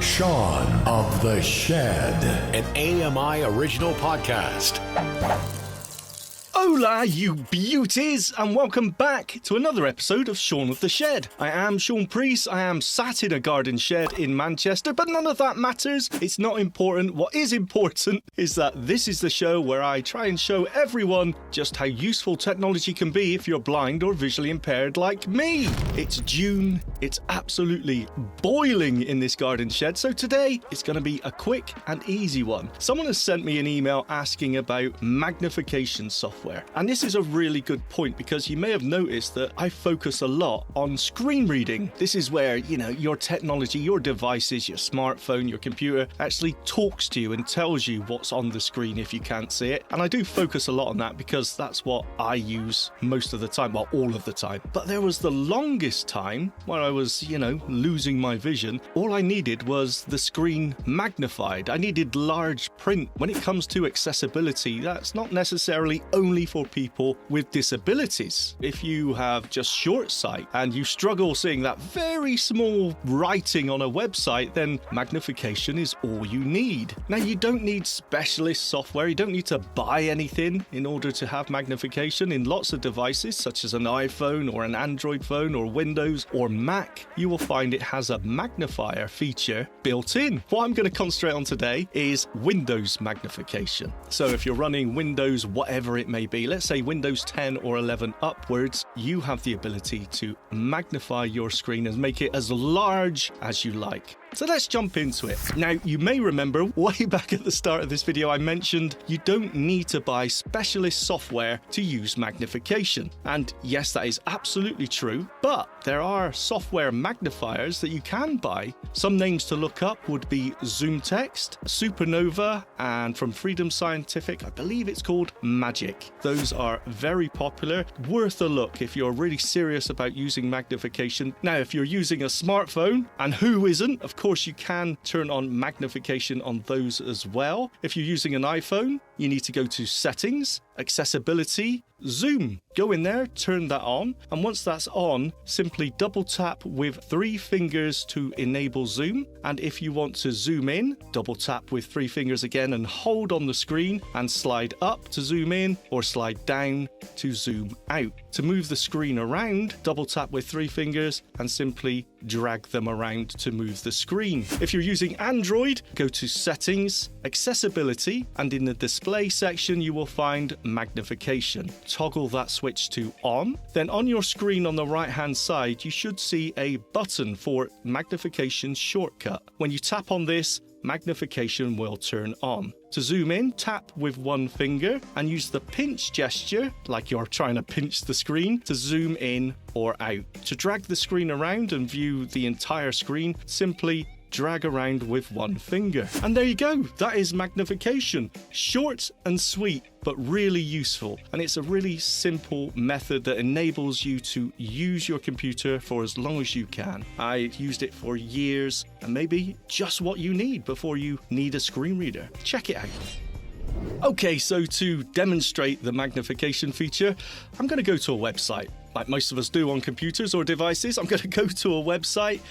Shaun of the Shed, an AMI original podcast. Hola, you beauties, and welcome back to another episode of Shaun of the Shed. I am Shaun Preece. I am sat in a garden shed in Manchester, but none of that matters. It's not important. What is important is that this is the show where I try and show everyone just how useful technology can be if you're blind or visually impaired like me. It's June. It's absolutely boiling in this garden shed, so today it's going to be a quick and easy one. Someone has sent me an email asking about magnification software. And this is a really good point because you may have noticed that I focus a lot on screen reading. This is where, your technology, your devices, your smartphone, your computer actually talks to you and tells you what's on the screen if you can't see it. And I do focus a lot on that because that's what I use most of the time, well, all of the time. But there was the longest time where I was, losing my vision. All I needed was the screen magnified. I needed large print. When it comes to accessibility, that's not necessarily only for people with disabilities. If you have just short sight and you struggle seeing that very small writing on a website, then magnification is all you need. Now, you don't need specialist software. You don't need to buy anything in order to have magnification. In lots of devices, such as an iPhone or an Android phone or Windows or Mac, you will find it has a magnifier feature built in. What I'm going to concentrate on today is Windows magnification. So if you're running Windows, whatever it may be, let's say Windows 10 or 11 upwards, you have the ability to magnify your screen and make it as large as you like. So let's jump into it. Now, you may remember way back at the start of this video, I mentioned you don't need to buy specialist software to use magnification. And yes, that is absolutely true, but there are software magnifiers that you can buy. Some names to look up would be Zoom Text, Supernova, and from Freedom Scientific, I believe it's called Magic. Those are very popular, worth a look if you're really serious about using magnification. Now, if you're using a smartphone, and who isn't, of course you can turn on magnification on those as well. If you're using an iPhone, you need to go to Settings, Accessibility, Zoom. Go in there, turn that on, and once that's on, simply double tap with 3 fingers to enable zoom. And if you want to zoom in, double tap with 3 fingers again and hold on the screen and slide up to zoom in or slide down to zoom out. To move the screen around, double tap with 3 fingers and simply drag them around to move the screen. If you're using Android, go to Settings, Accessibility, and in the display section you will find magnification. Toggle that switch to on. Then on your screen on the right hand side you should see a button for magnification shortcut. When you tap on this, magnification will turn on. To zoom in, tap with 1 finger and use the pinch gesture, like you're trying to pinch the screen, to zoom in or out. To drag the screen around and view the entire screen, simply drag around with 1 finger. And there you go, that is magnification. Short and sweet, but really useful. And it's a really simple method that enables you to use your computer for as long as you can. I used it for years, and maybe just what you need before you need a screen reader. Check it out. Okay, so to demonstrate the magnification feature, I'm going to go to a website. Like most of us do on computers or devices, I'm going to go to a website.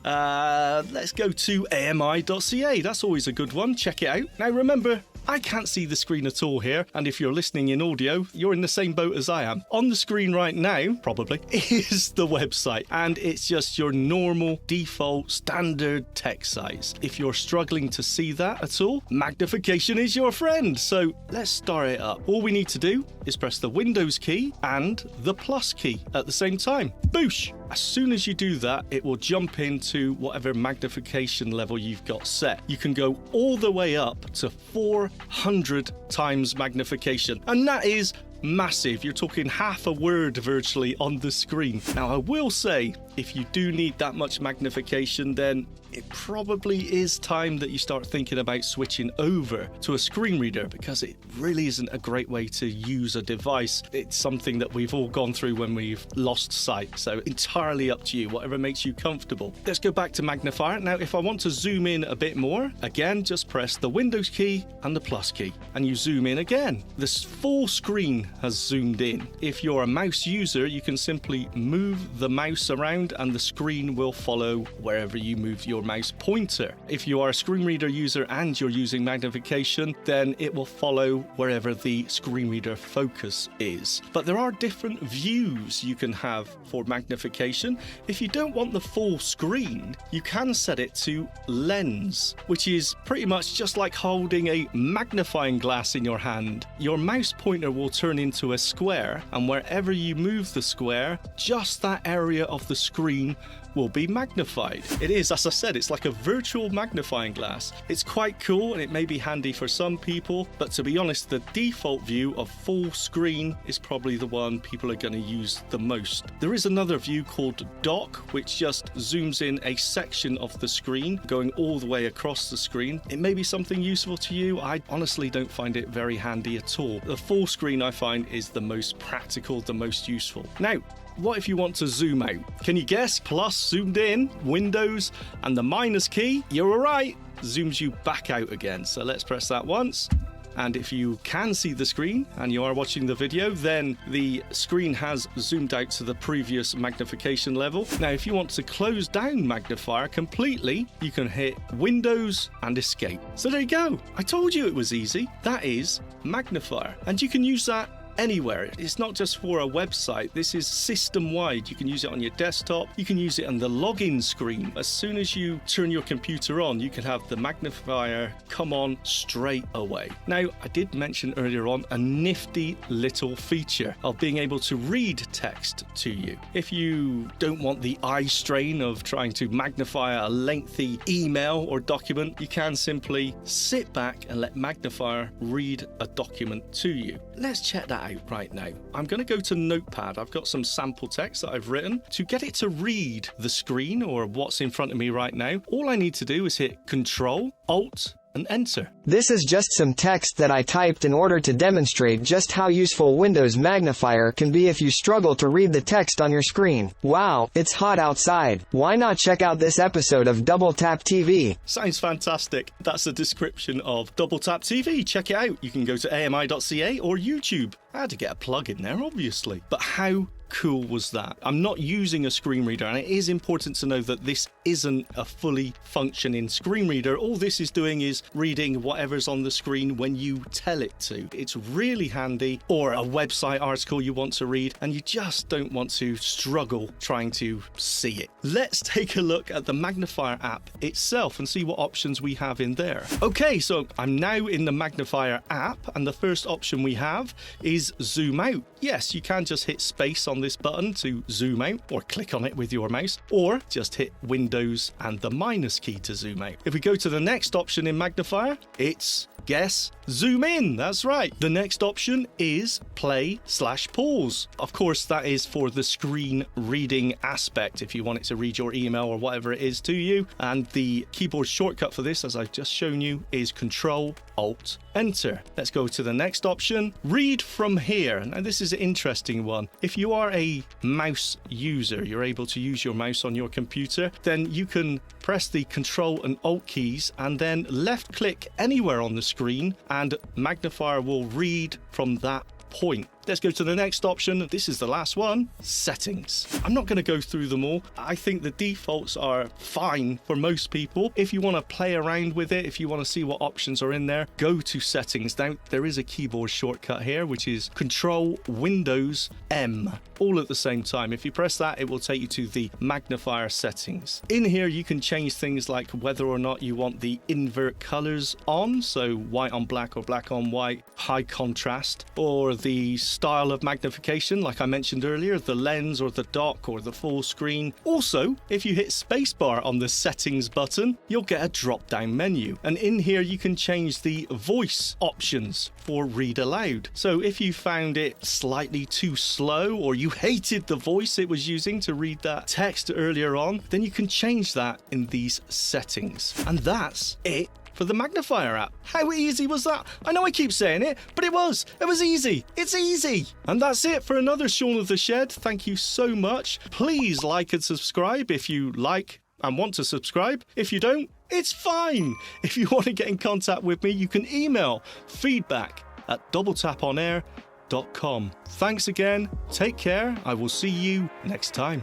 Let's go to ami.ca. That's always a good one. Check it out. Now remember, I can't see the screen at all here, and if you're listening in audio, you're in the same boat as I am. On the screen right now, probably, is the website, and it's just your normal, default, standard text size. If you're struggling to see that at all, magnification is your friend. So let's start it up. All we need to do is press the Windows key and the plus key at the same time. Boosh! As soon as you do that, it will jump into whatever magnification level you've got set. You can go all the way up to 400 times magnification, and that is massive. You're talking half a word virtually on the screen. Now, I will say, if you do need that much magnification, then it probably is time that you start thinking about switching over to a screen reader, because it really isn't a great way to use a device. It's something that we've all gone through when we've lost sight. So entirely up to you, whatever makes you comfortable. Let's go back to magnifier. Now, if I want to zoom in a bit more, again, just press the Windows key and the plus key, and you zoom in again. This full screen has zoomed in. If you're a mouse user, you can simply move the mouse around around and the screen will follow wherever you move your mouse pointer. If you are a screen reader user and you're using magnification, then it will follow wherever the screen reader focus is. But there are different views you can have for magnification. If you don't want the full screen, you can set it to lens, which is pretty much just like holding a magnifying glass in your hand. Your mouse pointer will turn into a square, and wherever you move the square, just that area of the screen will be magnified. It is, as I said, it's like a virtual magnifying glass. It's quite cool and it may be handy for some people, but to be honest, the default view of full screen is probably the one people are going to use the most. There is another view called dock, which just zooms in a section of the screen, going all the way across the screen. It may be something useful to you. I honestly don't find it very handy at all. The full screen I find is the most practical, the most useful. Now, what if you want to zoom out? Can you guess? Plus, zoomed in, Windows, and the minus key, you're right, zooms you back out again. So let's press that once. And if you can see the screen and you are watching the video, then the screen has zoomed out to the previous magnification level. Now, if you want to close down magnifier completely, you can hit Windows and Escape. So there you go. I told you it was easy. That is magnifier. And you can use that anywhere. It's not just for a website. This is system-wide. You can use it on your desktop. You can use it on the login screen. As soon as you turn your computer on, you can have the magnifier come on straight away. Now, I did mention earlier on a nifty little feature of being able to read text to you. If you don't want the eye strain of trying to magnify a lengthy email or document, you can simply sit back and let magnifier read a document to you. Let's check that out right now. I'm going to go to Notepad. I've got some sample text that I've written. To get it to read the screen or what's in front of me right now, all I need to do is hit Control, Alt, and Enter. This is just some text that I typed in order to demonstrate just how useful Windows Magnifier can be if you struggle to read the text on your screen. Wow, it's hot outside. Why not check out this episode of Double Tap TV? Sounds fantastic. That's a description of Double Tap TV. Check it out. You can go to ami.ca or YouTube. I had to get a plug in there, obviously. But how cool was that? I'm not using a screen reader, and it is important to know that this isn't a fully functioning screen reader. All this is doing is reading whatever's on the screen when you tell it to. It's really handy, or a website article you want to read and you just don't want to struggle trying to see it. Let's take a look at the magnifier app itself and see what options we have in there. Okay, so I'm now in the magnifier app, and the first option we have is zoom out. Yes, you can just hit space on this button to zoom out, or click on it with your mouse, or just hit Windows and the minus key to zoom out. If we go to the next option in magnifier, it's guess, zoom in. That's right. The next option is play/pause. Of course, that is for the screen reading aspect, if you want it to read your email or whatever it is to you. And the keyboard shortcut for this, as I've just shown you, is Control, Alt, Enter. Let's go to the next option, read from here. Now, this is an interesting one. If you are a mouse user, you're able to use your mouse on your computer, then you can press the Control and Alt keys and then left click anywhere on the screen, and magnifier will read from that point. Let's go to the next option. This is the last one, settings. I'm not going to go through them all. I think the defaults are fine for most people. If you want to play around with it, if you want to see what options are in there, go to settings. Now, there is a keyboard shortcut here, which is Control Windows M, all at the same time. If you press that, it will take you to the magnifier settings. In here, you can change things like whether or not you want the invert colors on, so white on black or black on white, high contrast, or the style of magnification, like I mentioned earlier, the lens or the dock or the full screen. Also, if you hit spacebar on the settings button, you'll get a drop-down menu. And in here, you can change the voice options for read aloud. So if you found it slightly too slow, or you hated the voice it was using to read that text earlier on, then you can change that in these settings. And that's it for the magnifier app. How easy was that? I know I keep saying it, but it was easy. It's easy. And that's it for another Shaun of the Shed. Thank you so much. Please like and subscribe if you like and want to subscribe. If you don't, it's fine. If you want to get in contact with me, you can email feedback@doubletaponair.com. Thanks again. Take care. I will see you next time.